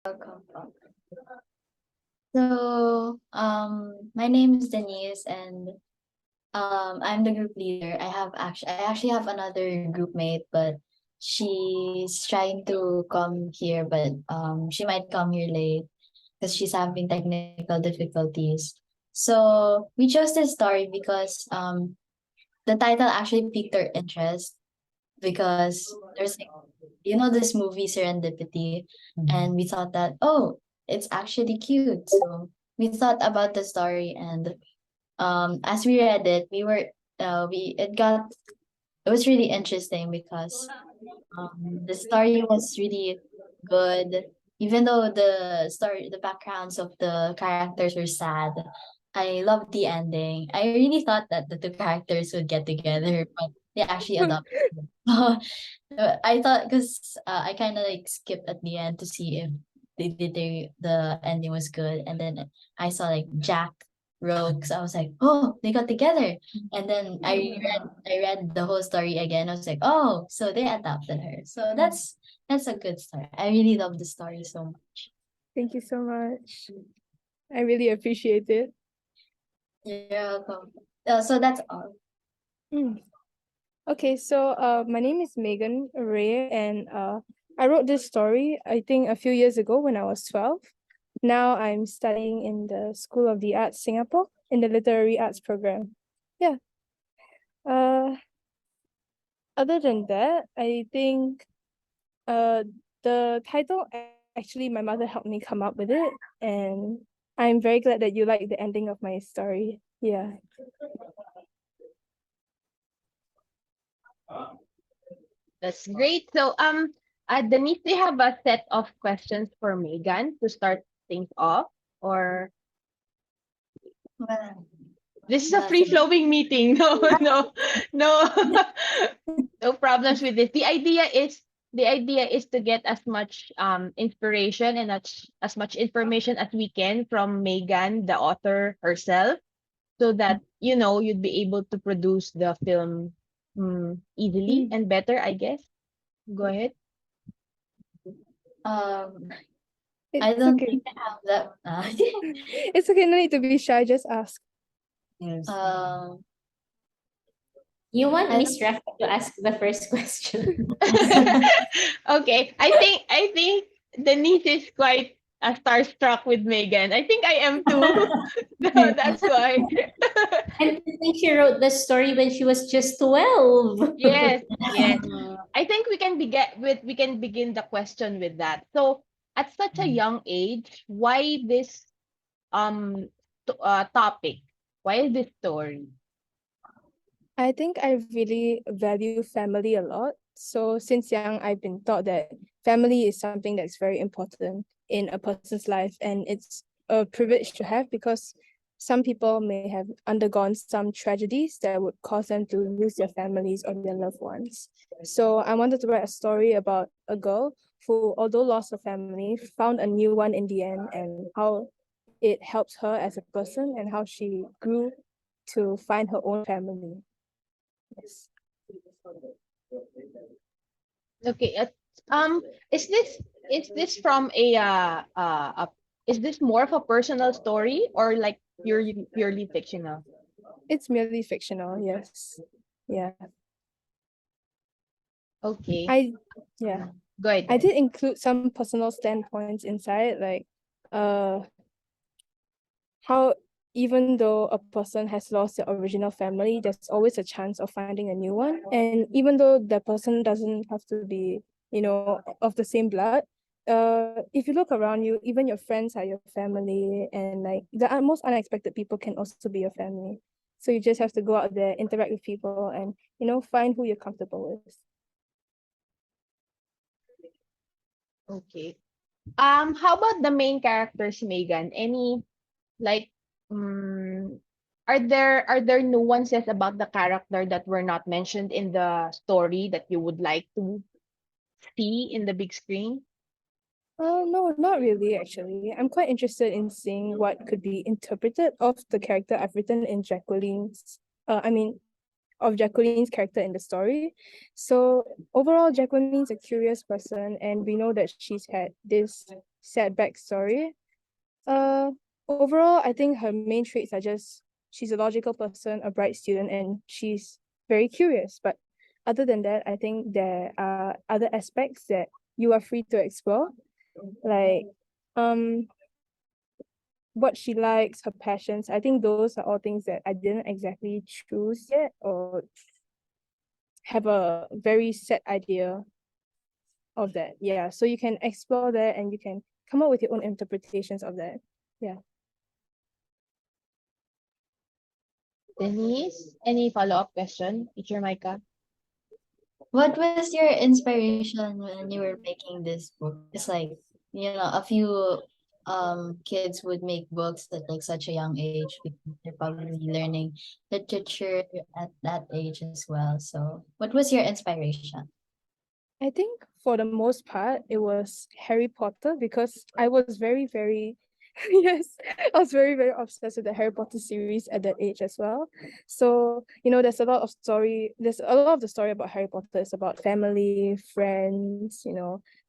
Welcome. My name is Denise, and I'm the group leader. I actually have another group mate, but she's trying to come here, but she might come here late because she's having technical difficulties. So we chose this story because the title actually piqued our interest because there's like, this movie Serendipity, and we thought that, oh, it's actually cute. So we thought about the story, and as we read it, it was really interesting because the story was really good. Even though the backgrounds of the characters were sad, I loved the ending. I really thought that the two characters would get together, but they actually adopted. I thought because I kind of like skipped at the end to see if the ending was good, and then I saw like Jack Rogues. I was like, oh, they got together, and then I read the whole story again. I was like, oh, so they adopted her. So that's a good story. I really love the story so much. Thank you so much. I really appreciate it. You're welcome. So that's all. Mm. Okay, so my name is Meagan Ray, and I wrote this story I think a few years ago when I was 12. Now I'm studying in the School of the Arts Singapore in the Literary Arts program. Yeah. Uh, Other than that, I think the title actually my mother helped me come up with it, and I'm very glad that you like the ending of my story. Yeah. That's great. So, Denise, do you have a set of questions for Megan to start things off? Or Well, this is a nothing. free-flowing meeting. No, no, no, no problems with this. The idea is to get as much inspiration and as much information as we can from Megan, the author herself, so that you'd be able to produce the film easily Mm. and better, I guess. Go ahead. Um, I It's don't okay. think I have that. It's okay, no need to be shy, just ask. Yes. Um, You want I Miss Ref to ask the first question? Okay, I think Denise is quite starstruck with Megan. I think I am too. So that's why. And I think she wrote the story when she was just 12. Yes, yes. I think we can begin the question with that. So, at such a young age, why this topic? Why this story? I think I really value family a lot. So since young, I've been taught that family is something that's very important in a person's life, and it's a privilege to have because some people may have undergone some tragedies that would cause them to lose their families or their loved ones. So I wanted to write a story about a girl who, although lost her family, found a new one in the end, and how it helps her as a person and how she grew to find her own family. Yes. Okay. Um, is this from is this more of a personal story or like purely fictional? It's merely fictional, yes. Yeah. Okay. I yeah. Go ahead. I did include some personal standpoints inside, like uh how even though a person has lost their original family, there's always a chance of finding a new one. And even though the person doesn't have to be, of the same blood, if you look around you, even your friends are your family, and like the most unexpected people can also be your family. So you just have to go out there, interact with people, and find who you're comfortable with. Okay. How about the main characters, Megan? Any like um are there nuances about the character that were not mentioned in the story that you would like to see in the big screen? No, not really, actually. I'm quite interested in seeing what could be interpreted of the character I've written in of Jacqueline's character in the story. So overall, Jacqueline's a curious person, and we know that she's had this sad backstory. Overall, I think her main traits are just she's a logical person, a bright student, and she's very curious. But other than that, I think there are other aspects that you are free to explore, like what she likes, her passions. I think those are all things that I didn't exactly choose yet or have a very set idea of that. Yeah. So you can explore that and you can come up with your own interpretations of that. Yeah. Denise, any follow-up question, Teacher Micah? What was your inspiration when you were making this book? It's like, a few kids would make books at like such a young age because they're probably learning literature at that age as well. So what was your inspiration? I think for the most part, it was Harry Potter because I was very, very, yes, I was very, very obsessed with the Harry Potter series at that age as well. So, there's a lot of the story about Harry Potter is about family, friends,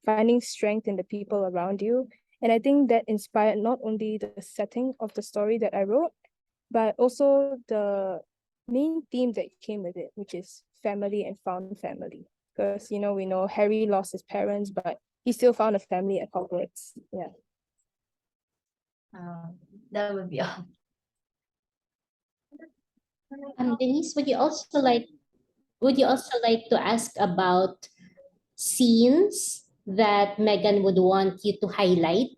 finding strength in the people around you. And I think that inspired not only the setting of the story that I wrote, but also the main theme that came with it, which is family and found family. Because we know Harry lost his parents, but he still found a family at Hogwarts. Yeah. That would be all. Denise, would you also like to ask about scenes that Megan would want you to highlight?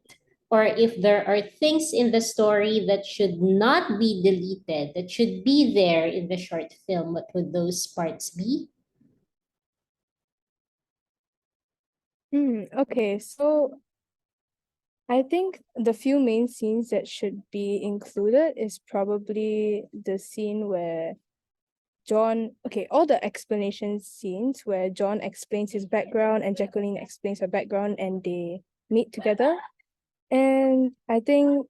Or if there are things in the story that should not be deleted, that should be there in the short film, what would those parts be? Okay, so I think the few main scenes that should be included is probably the scene where all the explanation scenes where John explains his background and Jacqueline explains her background and they meet together. And I think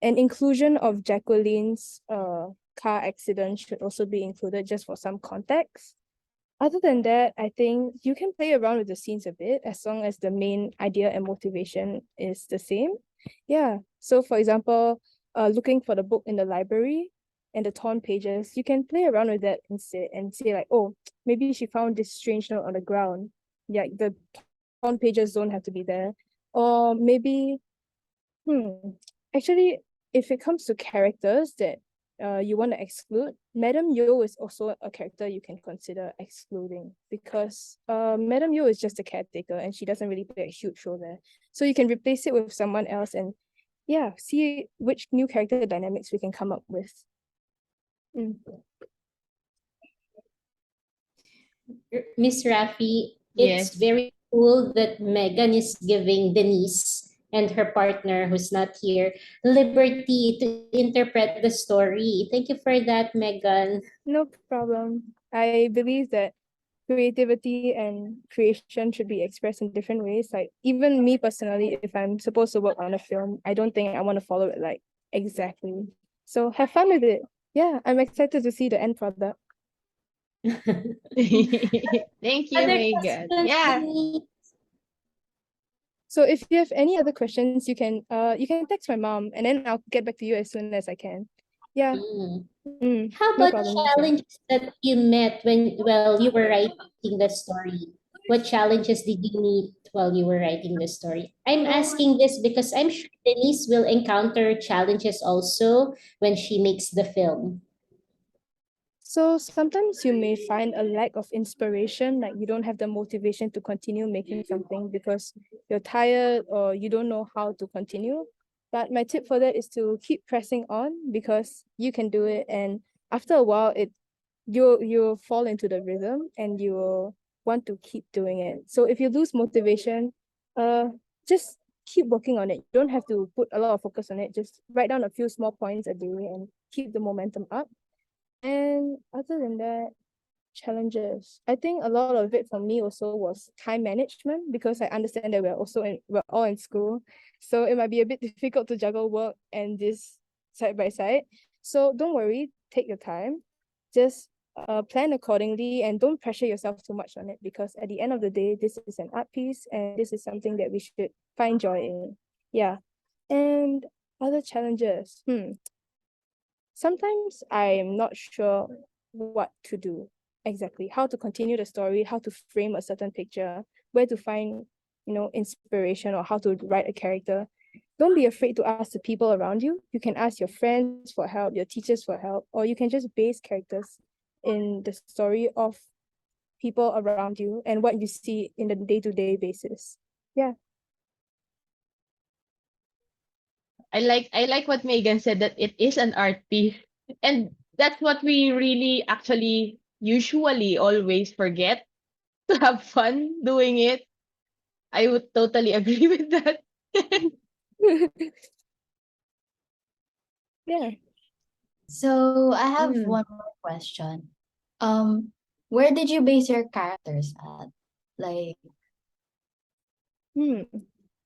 an inclusion of Jacqueline's car accident should also be included just for some context. Other than that, I think you can play around with the scenes a bit as long as the main idea and motivation is the same. Yeah. So for example, looking for the book in the library and the torn pages, you can play around with that instead and say like, oh, maybe she found this strange note on the ground. Yeah, the torn pages don't have to be there. Or maybe actually, if it comes to characters that you want to exclude, Madame Yo is also a character you can consider excluding because Madame Yo is just a caretaker and she doesn't really play a huge role there. So you can replace it with someone else and see which new character dynamics we can come up with. Miss Rafi, Yes. it's very cool that Megan is giving Denise and her partner, who's not here, liberty to interpret the story. Thank you for that, Megan. No problem. I believe that creativity and creation should be expressed in different ways. Like even me personally, if I'm supposed to work on a film, I don't think I want to follow it like exactly. So have fun with it. Yeah, I'm excited to see the end product. Thank you, Other Megan. questions, Yeah. Denise? So if you have any other questions, you can text my mom and then I'll get back to you as soon as I can. Yeah. How No about problem, Michelle. challenges that you met while you were writing the story? What challenges did you meet while you were writing the story? I'm asking this because I'm sure Denise will encounter challenges also when she makes the film. So sometimes you may find a lack of inspiration, like you don't have the motivation to continue making something because you're tired or you don't know how to continue. But my tip for that is to keep pressing on because you can do it. And after a while, you'll fall into the rhythm and you will want to keep doing it. So if you lose motivation, just keep working on it. You don't have to put a lot of focus on it. Just write down a few small points a day and keep the momentum up. And other than that, challenges. I think a lot of it for me also was time management because I understand that we're all in school. So it might be a bit difficult to juggle work and this side by side. So don't worry, take your time. Just plan accordingly and don't pressure yourself too much on it because at the end of the day, this is an art piece and this is something that we should find joy in. Yeah. And other challenges. Sometimes I'm not sure what to do exactly, how to continue the story, how to frame a certain picture, where to find, inspiration or how to write a character. Don't be afraid to ask the people around you. You can ask your friends for help, your teachers for help, or you can just base characters in the story of people around you and what you see in the day-to-day basis. Yeah. I like what Megan said, that it is an art piece. And that's what we really actually usually always forget, to have fun doing it. I would totally agree with that. Yeah. So I have Mm. one more question. Where did you base your characters at? Like, Hmm.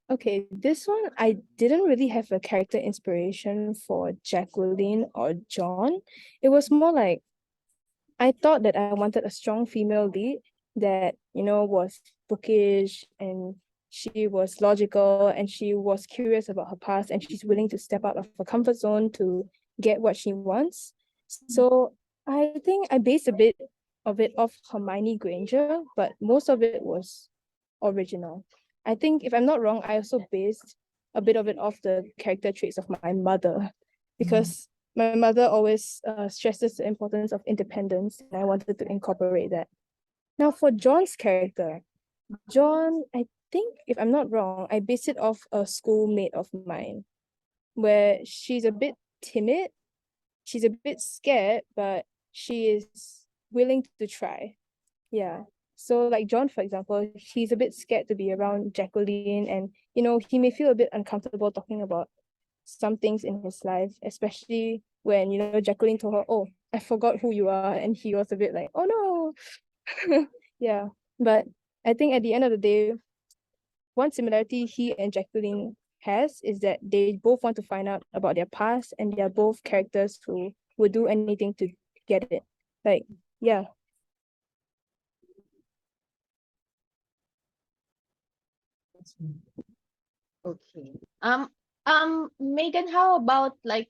Okay, this one I didn't really have a character inspiration for Jacqueline or John. It was more like I thought that I wanted a strong female lead that, was bookish and she was logical and she was curious about her past and she's willing to step out of her comfort zone to get what she wants. So I think I based a bit of it off Hermione Granger, but most of it was original. I think if I'm not wrong, I also based a bit of it off the character traits of my mother because my mother always stresses the importance of independence, and I wanted to incorporate that. Now, for John's character, John, I think, if I'm not wrong, I based it off a schoolmate of mine, where she's a bit timid, she's a bit scared, but she is willing to try. Yeah. So like John, for example, he's a bit scared to be around Jacqueline and he may feel a bit uncomfortable talking about some things in his life, especially when, Jacqueline told her, "Oh, I forgot who you are." And he was a bit like, "Oh no." Yeah. But I think at the end of the day, one similarity he and Jacqueline has is that they both want to find out about their past and they're both characters who would do anything to get it. Like, yeah. Okay. Megan, how about like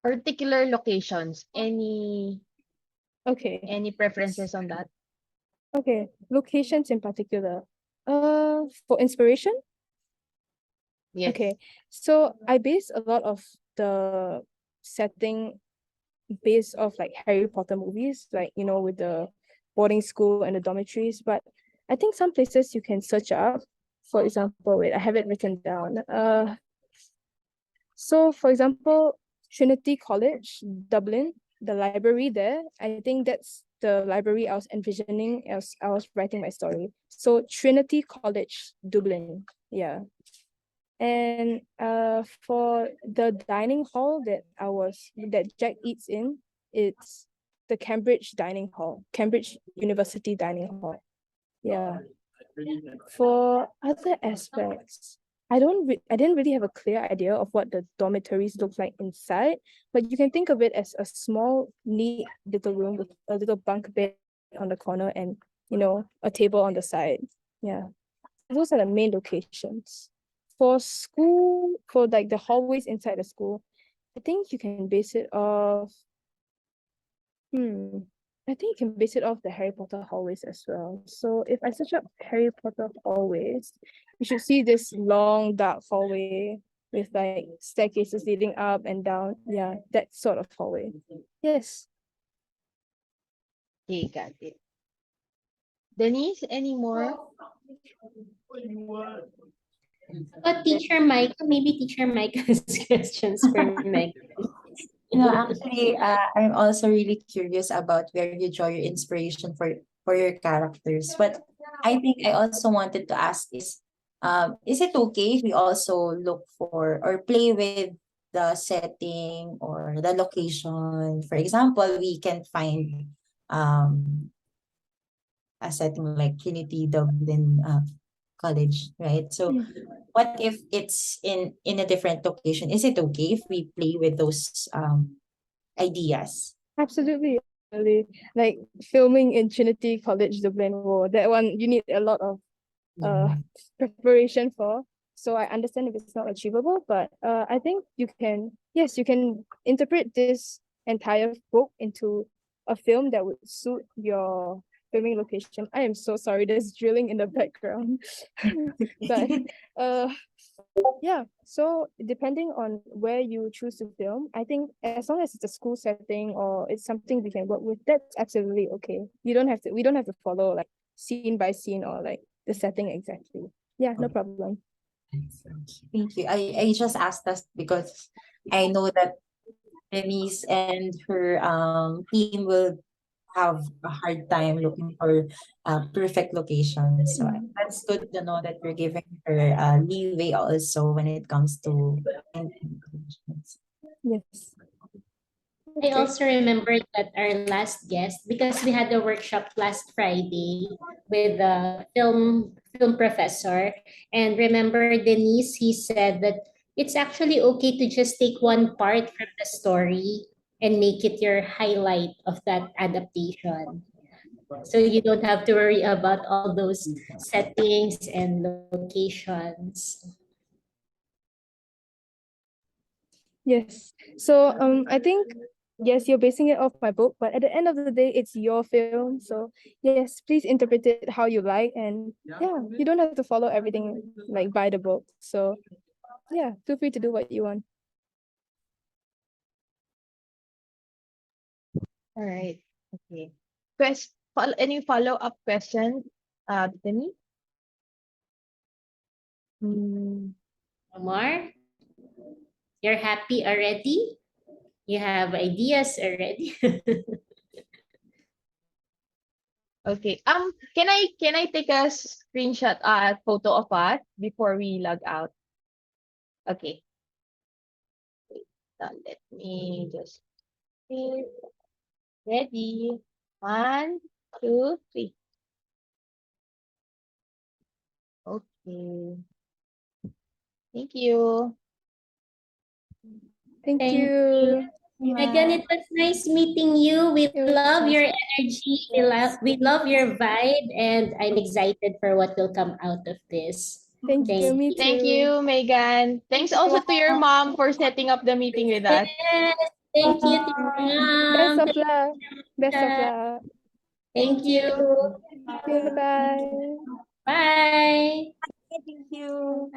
particular locations? Okay. Any preferences on that? Okay. Locations in particular. For inspiration? Yes. Okay. So I base a lot of the setting based off like Harry Potter movies, like, with the boarding school and the dormitories. But I think some places you can search up. For example, wait, I have it written down. So for example, Trinity College, Dublin, the library there, I think that's the library I was envisioning as I was writing my story. So Trinity College, Dublin. Yeah. And for the dining hall that Jack eats in, it's the Cambridge dining hall, Cambridge University dining hall. Yeah. For other aspects, I didn't really have a clear idea of what the dormitories look like inside, but you can think of it as a small, neat little room with a little bunk bed on the corner and, a table on the side. Yeah. Those are the main locations. For school, for like the hallways inside the school, I think you can base it off. Hmm. I think you can base it off the Harry Potter hallways as well. So if I search up Harry Potter hallways, you should see this long dark hallway with like staircases leading up and down. Yeah, that sort of hallway. Yes. Okay, got it. Denise, any more? But Teacher Mike, maybe Teacher Mike has questions for Meg. Actually, I'm also really curious about where you draw your inspiration for your characters. But I think I also wanted to ask is it okay if we also look for or play with the setting or the location? For example, we can find um a setting like Trinity Dublin College, right? So what if it's in a different location? Is it okay if we play with those ideas? Absolutely. Really. Like filming in Trinity College Dublin, whoa, that one you need a lot of preparation for. So I understand if it's not achievable, but I think you can interpret this entire book into a film that would suit your filming location. I am so sorry, there's drilling in the background. But yeah, so depending on where you choose to film, I think as long as it's a school setting or it's something we can work with, that's absolutely okay. We don't have to follow like scene by scene or like the setting exactly. Yeah, no problem. Thank you. I just asked us because I know that Denise and her team will have a hard time looking for perfect location. So that's good to know that you're giving her leeway also when it comes to finding locations. Yes. I also remembered that our last guest, because we had a workshop last Friday with a film professor, and remember Denise, he said that it's actually okay to just take one part from the story and make it your highlight of that adaptation. So you don't have to worry about all those settings and locations. Yes. So I think yes, you're basing it off my book, but at the end of the day, it's your film. So yes, please interpret it how you like, and yeah, you don't have to follow everything like by the book. So yeah, feel free to do what you want. All right. Okay. Any follow-up question, Bethany? Omar, you're happy already? You have ideas already? Okay. Can I take a screenshot, photo of us before we log out? Okay. Wait, let me just see. Ready. 1, 2, 3. Okay. Thank you. Thank Thank you. Megan, it was nice meeting you. We It was love nice. your energy. We love your vibe, and I'm excited for what will come out of this. Thank you. Me Thank too. you, Megan. Thanks also to your mom for setting up the meeting with us. Yes, thank you to your Best mom. of luck. Best of luck. Thank you. Goodbye. Bye. Thank you.